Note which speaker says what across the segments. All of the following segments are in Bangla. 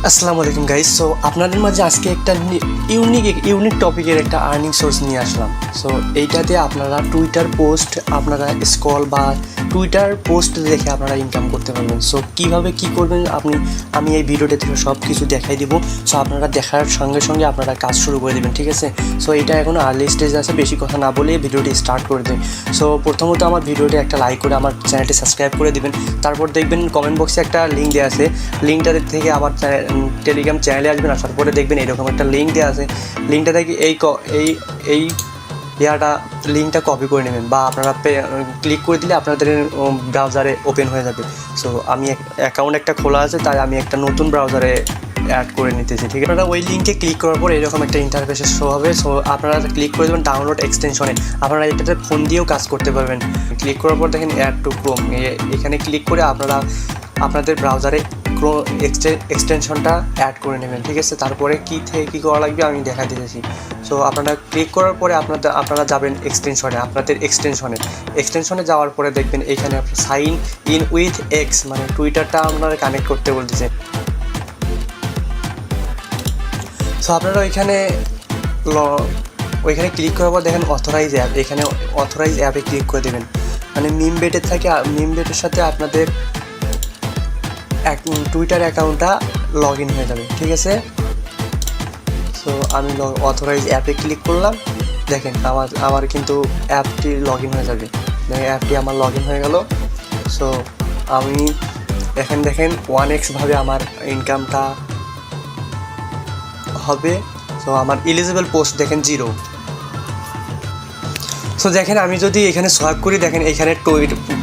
Speaker 1: আসসালামু আলাইকুম গাইস। সো আপনাদের মাঝে আজকে একটা ইউনিক টপিকের একটা আর্নিং সোর্স নিয়ে আসলাম। সো এইটাতে আপনারা টুইটার পোস্ট আপনারা স্ক্রল বা টুইটার পোস্ট দেখে আপনারা ইনকাম করতে পারবেন। সো কীভাবে কী করবেন আমি এই ভিডিওটা থেকে সব কিছু দেখাই দিব। সো আপনারা দেখার সঙ্গে সঙ্গে আপনারা কাজ শুরু করে দেবেন, ঠিক আছে? সো এটা এখন আর্লি স্টেজ আছে, বেশি কথা না বলে ভিডিওটি স্টার্ট করে দেন। সো প্রথমত আমার ভিডিওটি একটা লাইক করে আমার চ্যানেলটি সাবস্ক্রাইব করে দেবেন। তারপর দেখবেন কমেন্ট বক্সে একটা লিঙ্ক দেওয়া আছে, লিঙ্কটা থেকে আমার টেলিগ্রাম চ্যানেলে আসবেন। আসার পরে দেখবেন এরকম একটা লিঙ্ক দেওয়া আছে, লিঙ্কটা থেকে এই লিঙ্কটা কপি করে নেবেন বা আপনারা ক্লিক করে দিলে আপনাদের ব্রাউজারে ওপেন হয়ে যাবে। সো আমি অ্যাকাউন্ট একটা খোলা আছে, তাই আমি একটা নতুন ব্রাউজারে অ্যাড করে নিতেছি, ঠিক আছে? আপনারা ওই লিঙ্কে ক্লিক করার পর এরকম একটা ইন্টারফেসে শো হবে। সো আপনারা ক্লিক করে দেবেন ডাউনলোড এক্সটেনশনে। আপনারা এটাতে ফোন দিয়েও কাজ করতে পারবেন। ক্লিক করার পর দেখেন অ্যাড টু ক্রোম, এখানে ক্লিক করে আপনারা আপনাদের ব্রাউজারে এক্সটেনশনটা অ্যাড করে নেবেন, ঠিক আছে? তারপরে কী করা লাগবে আমি দেখা দিয়েছি। সো আপনারা ক্লিক করার পরে আপনারা যাবেন আপনাদের এক্সটেনশনে যাওয়ার পরে দেখবেন এখানে আপনার সাইন ইন উইথ এক্স, মানে টুইটারটা আপনারা কানেক্ট করতে বলতেছে। সো আপনারা ওইখানে ক্লিক করার পর দেখেন অথরাইজ অ্যাপ, এখানে অথরাইজ অ্যাপে ক্লিক করে দেবেন। মানে মিমবেটের সাথে আপনাদের টুইটার অ্যাকাউন্টটা লগ ইন হয়ে যাবে, ঠিক আছে? সো আমি অথরাইজ অ্যাপে ক্লিক করলাম, দেখেন আমার কিন্তু অ্যাপটি লগ ইন হয়ে যাবে। অ্যাপটি আমার লগ ইন হয়ে গেল। সো আমি দেখেন 1x ভাবে আমার ইনকামটা হবে। সো আমার এলিজিবল পোস্ট দেখেন 0। সো দেখেন আমি যদি এখানে সোয়াইপ করি, দেখেন এখানে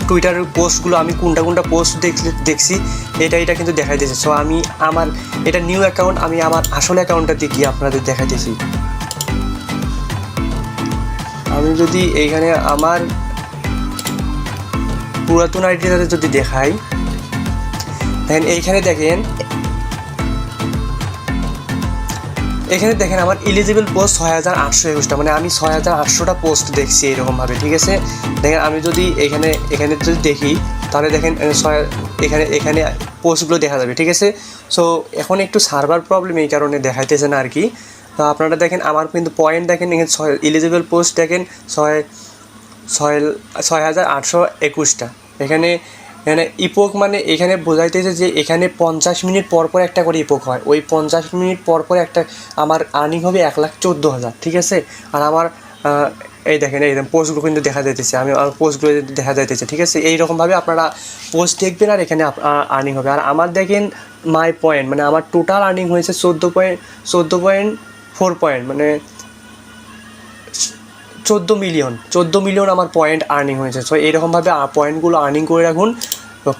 Speaker 1: টুইটারের পোস্টগুলো আমি কোনটা পোস্ট দেখছি এটা কিন্তু দেখাই দিয়েছে। সো আমি আমার এটা নিউ অ্যাকাউন্ট, আমি আমার আসল অ্যাকাউন্টটা দিয়ে আপনাদের দেখাইতেছি। আমি যদি এইখানে আমার পুরাতন আইডিটাতে যদি দেখাই, দেখেন এইখানে দেখেন আমার এলিজিবল পোস্ট 6821টা, মানে আমি 6800টা পোস্ট দেখছি এরকমভাবে, ঠিক আছে? দেখেন আমি যদি এখানে যদি দেখি, তাহলে দেখেন এখানে পোস্টগুলো দেখা যাবে, ঠিক আছে? সো এখন একটু সার্ভার প্রবলেম, এই কারণে দেখাইতেছে না আর কি। তো আপনারা দেখেন আমার কিন্তু পয়েন্ট দেখেন, এখানে এলিজিবল পোস্ট দেখেন 6821টা। এখানে ইপোক, মানে এখানে বোঝাইতেছে যে এখানে 50 মিনিট পর একটা করে ইপোক হয়। ওই 50 মিনিট পর একটা আমার আর্নিং হবে 1,14,000, ঠিক আছে? আর আমার এই দেখেন পোস্টগুলো কিন্তু দেখা যাইতেছে, আমি আমার পোস্টগুলো দেখা যাইতেছে, ঠিক আছে? এইরকমভাবে আপনারা পোস্ট দেখবেন আর এখানে আর্নিং হবে। আর আমার দেখেন মাই পয়েন্ট, মানে আমার টোটাল আর্নিং হয়েছে 14.4 পয়েন্ট, মানে 14 মিলিয়ন আমার পয়েন্ট আর্নিং হয়েছে। সো এইরকমভাবে পয়েন্টগুলো আর্নিং করে রাখুন,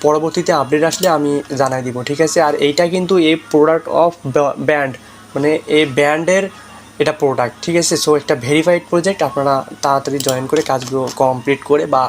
Speaker 1: পরবর্তীতে আপডেট আসলে আমি জানাই দিব, ঠিক আছে? আর এইটা কিন্তু এই প্রোডাক্ট অফ ব্যান্ড, মানে এই ব্যান্ডের এটা প্রোডাক্ট, ঠিক আছে? সো একটা ভেরিফাইড প্রজেক্ট, আপনারা তাড়াতাড়ি জয়েন করে কাজগুলো কমপ্লিট করে বা